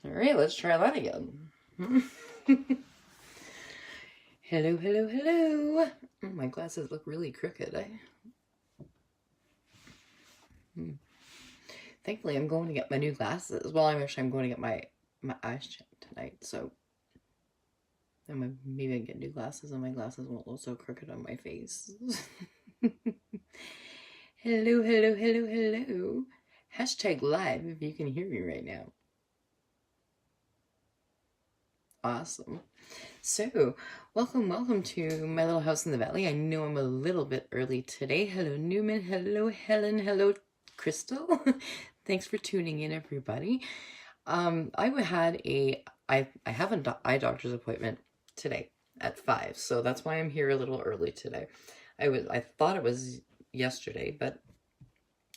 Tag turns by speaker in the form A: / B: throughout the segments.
A: All right, let's try that again. Hello, hello, hello. Oh, my glasses look really crooked, eh? Thankfully, I'm going to get my new glasses. Well, I'm going to get my eyes checked tonight, so maybe I get new glasses and my glasses won't look so crooked on my face. Hello, hello, hello, hello. Hashtag live if you can hear me right now. Awesome. So, welcome to my little house in the valley. I know I'm a little bit early today. Hello, Newman. Hello, Helen. Hello, Crystal. Thanks for tuning in, everybody. I have an eye doctor's appointment today at 5, so that's why I'm here a little early today. I thought it was yesterday, but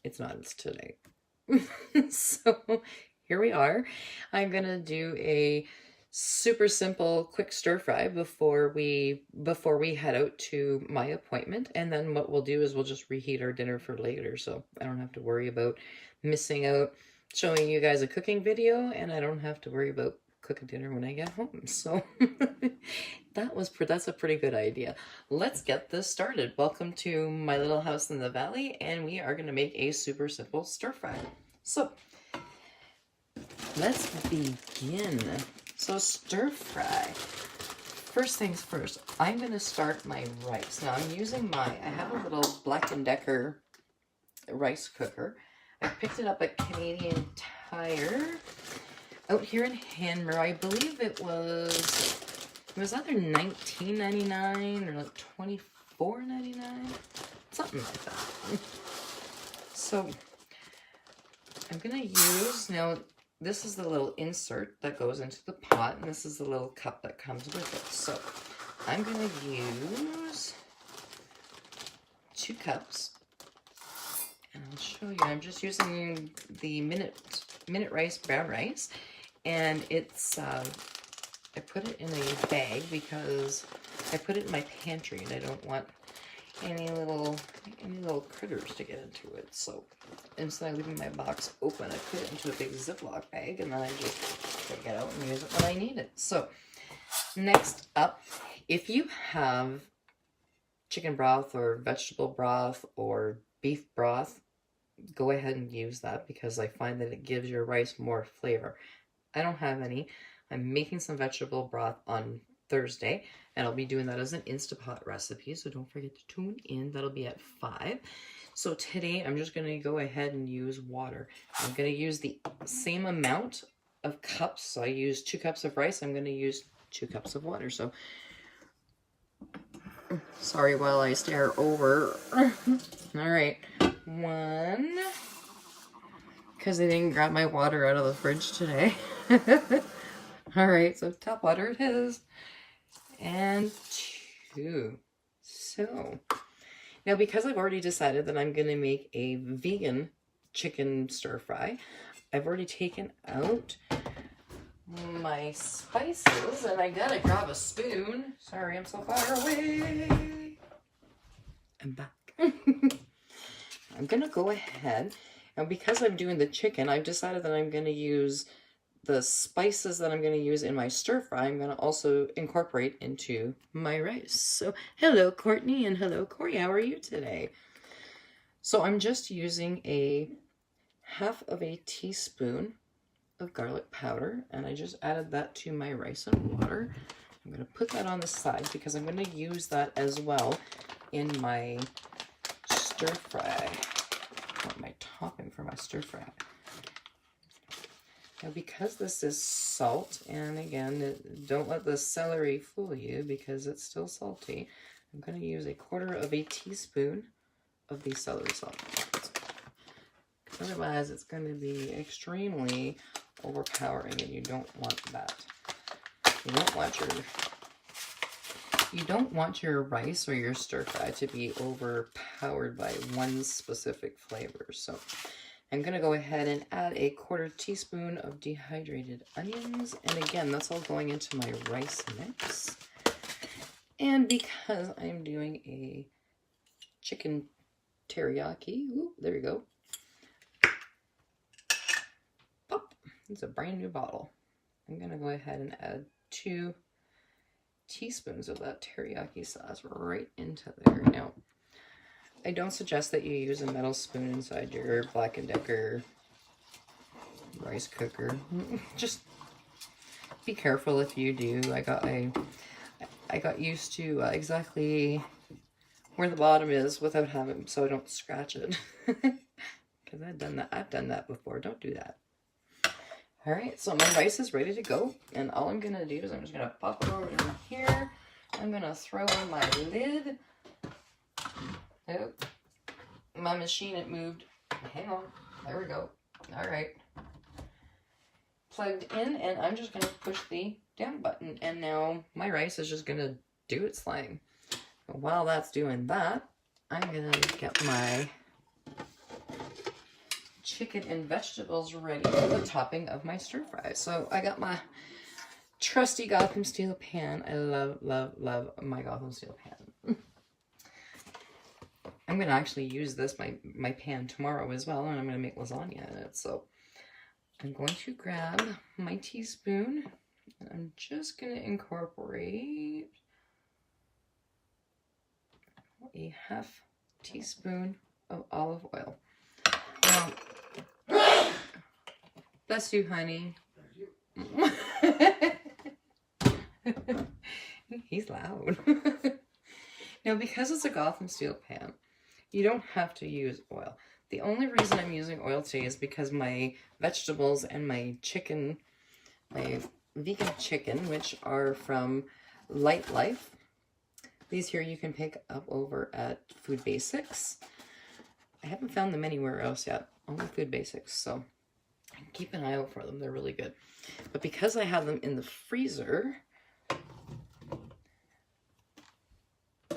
A: it's not. It's today. So here we are. I'm gonna do a super simple quick stir fry before we head out to my appointment, and then what we'll do is we'll just reheat our dinner for later, so I don't have to worry about missing out showing you guys a cooking video, and I don't have to worry about cooking dinner when I get home. So that's a pretty good idea. Let's get this started. Welcome to my little house in the valley, and we are going to make a super simple stir fry. So let's begin. So stir fry. First things first, I'm going to start my rice. Now I'm using I have a little Black & Decker rice cooker. I picked it up at Canadian Tire out here in Hanmer. I believe it was either $19.99 or like $24.99, something like that. So I'm gonna use, now this is the little insert that goes into the pot, and this is the little cup that comes with it. So I'm gonna use 2 cups. And I'll show you. I'm just using the minute rice, brown rice, and it's I put it in a bag because I put it in my pantry and I don't want any little critters to get into it. So instead of leaving my box open, I put it into a big Ziploc bag, and then I just take it out and use it when I need it. So next up, if you have chicken broth or vegetable broth or beef broth, go ahead and use that because I find that it gives your rice more flavor. I don't have any. I'm making some vegetable broth on Thursday, and I'll be doing that as an Instapot recipe, so don't forget to tune in. That'll be at 5. So today I'm just going to go ahead and use water. I'm going to use the same amount of cups. So I use 2 cups of rice. I'm going to use 2 cups of water. So sorry while I stare over. All right. 1, because I didn't grab my water out of the fridge today. All right, so tap water it is. And 2. So now, because I've already decided that I'm going to make a vegan chicken stir fry, I've already taken out my spices, and I gotta grab a spoon. Sorry, I'm so far away. I'm back. I'm gonna go ahead, and because I'm doing the chicken, I've decided that I'm gonna use the spices that I'm gonna use in my stir fry. I'm gonna also incorporate into my rice. So hello, Courtney, and hello, Corey. How are you today? So I'm just using a 1/2 teaspoon of garlic powder, and I just added that to my rice and water. I'm going to put that on the side because I'm going to use that as well in my stir fry, or my topping for my stir fry. Now, because this is salt, and again, don't let the celery fool you because it's still salty, I'm going to use 1/4 teaspoon of the celery salt. Otherwise, it's going to be extremely overpowering, and you don't want that. You don't want your rice or your stir fry to be overpowered by one specific flavor. So I'm going to go ahead and add 1/4 teaspoon of dehydrated onions, and again, that's all going into my rice mix. And because I'm doing a chicken teriyaki, ooh, there we go. Pop. It's a brand new bottle. I'm going to go ahead and add 2 teaspoons of that teriyaki sauce right into there. Now, I don't suggest that you use a metal spoon inside your Black & Decker rice cooker. Just be careful if you do. I got used to exactly where the bottom is without having, so I don't scratch it. Because I've done that before. Don't do that. All right, so my rice is ready to go, and all I'm gonna do is I'm just gonna pop it over in here. I'm gonna throw in my lid. Oh, my machine, it moved. Hang on, there we go. All right, plugged in, and I'm just gonna push the down button, and now my rice is just gonna do its thing. While that's doing that, I'm gonna get my chicken and vegetables ready for the topping of my stir fry. So I got my trusty Gotham steel pan. I love, love, love my Gotham steel pan. I'm gonna actually use this, my pan, tomorrow as well, and I'm gonna make lasagna in it. So I'm going to grab my teaspoon, and I'm just gonna incorporate a half teaspoon of olive oil. Now, bless you, honey. He's loud. Now, because it's a Gotham steel pan, you don't have to use oil. The only reason I'm using oil today is because my vegetables and my chicken, my vegan chicken, which are from Light Life. These here you can pick up over at Food Basics. I haven't found them anywhere else yet, only Food Basics, so keep an eye out for them. They're really good. But because I have them in the freezer,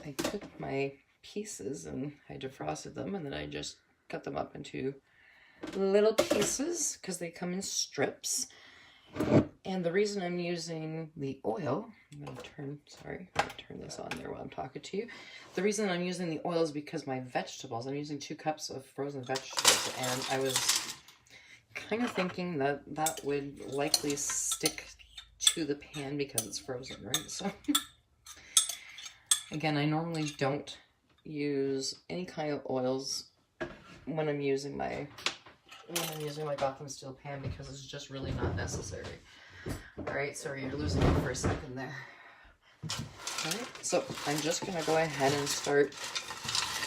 A: I took my pieces and I defrosted them, and then I just cut them up into little pieces because they come in strips. And the reason I'm using the oil, I'm going to turn this on there while I'm talking to you. The reason I'm using the oil is because my vegetables, I'm using 2 cups of frozen vegetables, and I was kind of thinking that that would likely stick to the pan because it's frozen, right? So again, I normally don't use any kind of oils when I'm using my Gotham steel pan because it's just really not necessary. All right, sorry, you're losing me for a second there. All right, so I'm just gonna go ahead and start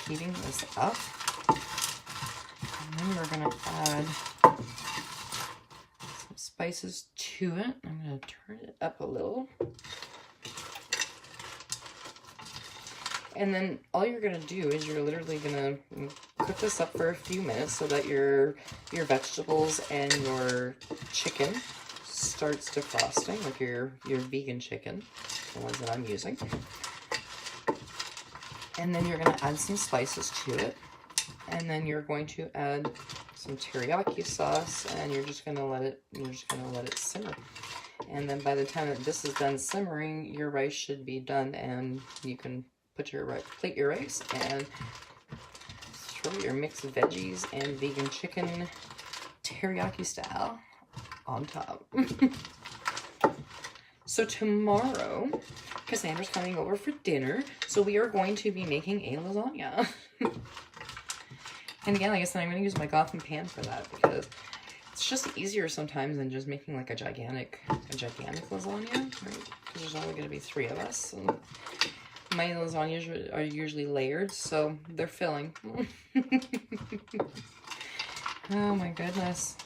A: heating this up. And then we're gonna add some spices to it. I'm gonna turn it up a little. And then all you're gonna do is you're literally gonna cook this up for a few minutes so that your vegetables and your chicken starts defrosting, like your vegan chicken, the ones that I'm using. And then you're gonna add some spices to it. And then you're going to add some teriyaki sauce, and you're just gonna let it simmer. And then by the time that this is done simmering, your rice should be done, and you can plate your rice and throw your mixed veggies and vegan chicken teriyaki style on top. So tomorrow, Cassandra's coming over for dinner, so we are going to be making a lasagna. And again, like I said, I'm going to use my Gotham pan for that because it's just easier sometimes than just making like a gigantic lasagna, right? Because there's only going to be 3 of us, and my lasagnas are usually layered, so they're filling. Oh my goodness.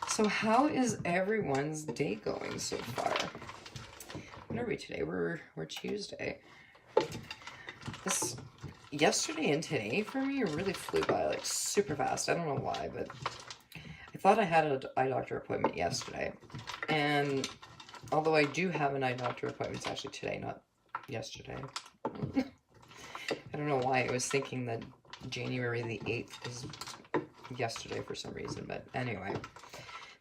A: So how is everyone's day going so far? What are we today? We're Tuesday. Yesterday and today for me really flew by like super fast. I don't know why, but I thought I had an eye doctor appointment yesterday. And although I do have an eye doctor appointment, it's actually today, not yesterday. I don't know why I was thinking that January the 8th was yesterday for some reason, but anyway.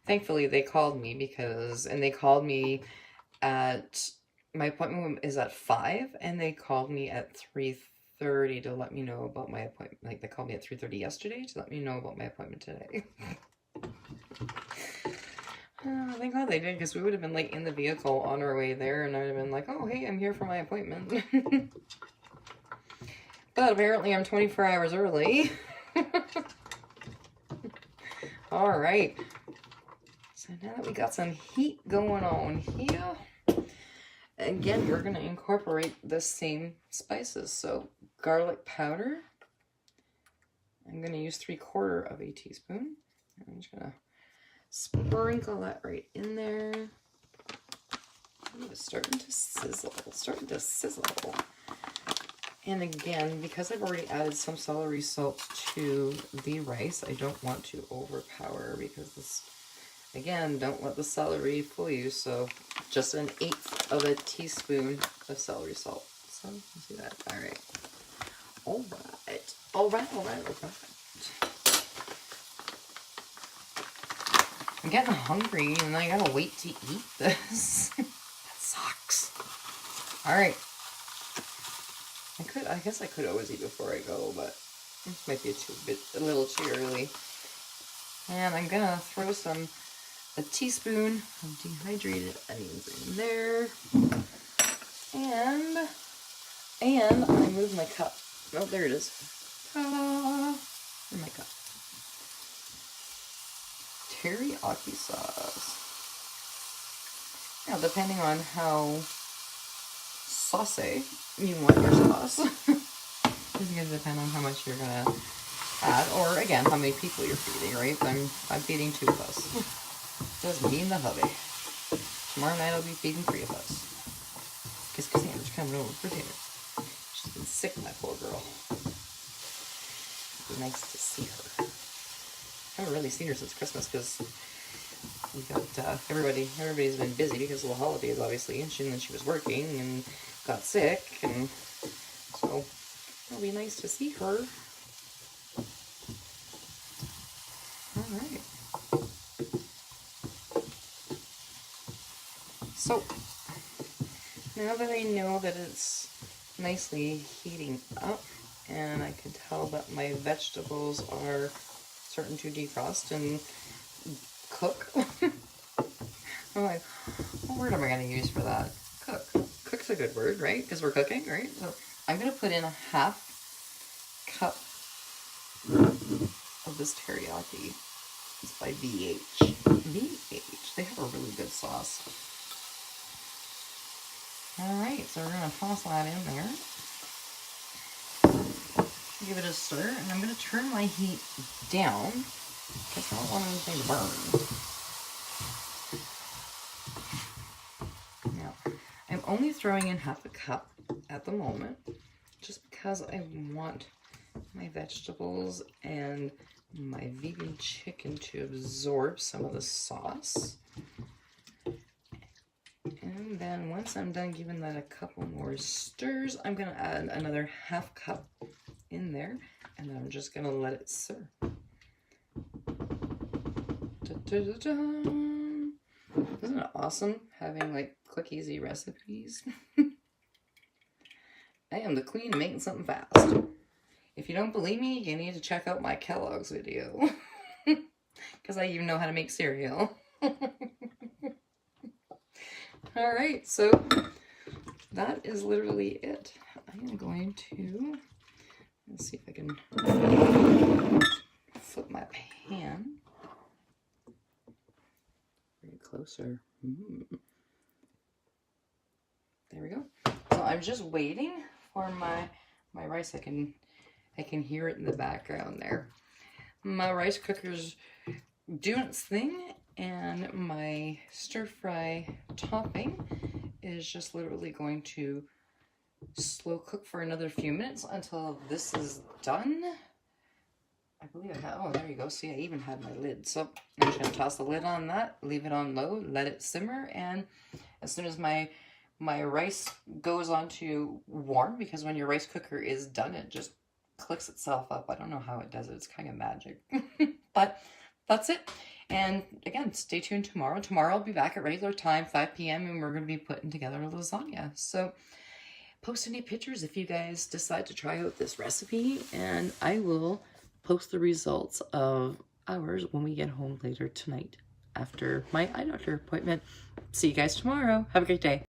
A: Thankfully, they called me at, my appointment is at 5, and they called me at 3:30 to let me know about my appointment. Like, they called me at 3:30 yesterday to let me know about my appointment today. Thank God they did, because we would have been like in the vehicle on our way there, and I would have been like, oh, hey, I'm here for my appointment. But apparently I'm 24 hours early. All right. So now that we got some heat going on here, again, we're going to incorporate the same spices. So garlic powder. I'm going to use 3/4 of a teaspoon. I'm just going to sprinkle that right in there. Ooh, it's starting to sizzle. Starting to sizzle. And again, because I've already added some celery salt to the rice, I don't want to overpower, because this, again, don't let the celery fool you. So just 1/8 of a teaspoon of celery salt. So you see that? All right. All right. All right. All right. All right. I'm getting hungry and I gotta wait to eat this. That sucks. All right. I guess I could always eat before I go, but this might be a little too early. And I'm gonna throw a teaspoon of dehydrated onions in there. And I moved my cup. Oh, there it is. Ta-da! In my cup. Teriyaki sauce. Now, depending on how saucy you want your sauce, it's going to depend on how much you're going to add, or again, how many people you're feeding, right? I'm feeding 2 of us. Just me and the hubby. Tomorrow night I'll be feeding 3 of us. Because Cassandra's coming over for dinner. She's been sick, my poor girl. It'd be nice to see her. I haven't really seen her since Christmas, because we got everybody's been busy because of the holidays, obviously, and then she was working and got sick, and so it'll be nice to see her. All right. So now that I know that it's nicely heating up, and I can tell that my vegetables are starting to defrost and cook. I'm like, what word am I going to use for that? Cook. Cook's a good word, right? Because we're cooking, right? So I'm going to put in 1/2 cup of this teriyaki. It's by VH. VH. They have a really good sauce. Alright, so we're going to toss that in there. Give it a stir, and I'm going to turn my heat down because I don't want anything to burn. Now, I'm only throwing in 1/2 cup at the moment, just because I want my vegetables and my vegan chicken to absorb some of the sauce. And then once I'm done giving that a couple more stirs, I'm going to add another 1/2 cup in there, and then I'm just going to let it stir. Isn't it awesome having like quick, easy recipes? I am the queen of making something fast. If you don't believe me, you need to check out my Kellogg's video. Because I even know how to make cereal. Alright, so that is literally it. I am going to, let's see if I can flip my pan. Bring it closer. There we go. So I'm just waiting for my rice. I can hear it in the background there. My rice cooker's doing its thing, and my stir fry topping is just literally going to slow cook for another few minutes until this is done. I believe I have, oh, there you go. See, I even had my lid. So I'm just going to toss the lid on that, leave it on low, let it simmer, and as soon as my rice goes on to warm, because when your rice cooker is done, it just clicks itself up. I don't know how it does it. It's kind of magic. But that's it. And again, stay tuned tomorrow. Tomorrow I'll be back at regular time, 5 p.m., and we're going to be putting together a lasagna. So post any pictures if you guys decide to try out this recipe, and I will post the results of ours when we get home later tonight after my eye doctor appointment. See you guys tomorrow. Have a great day.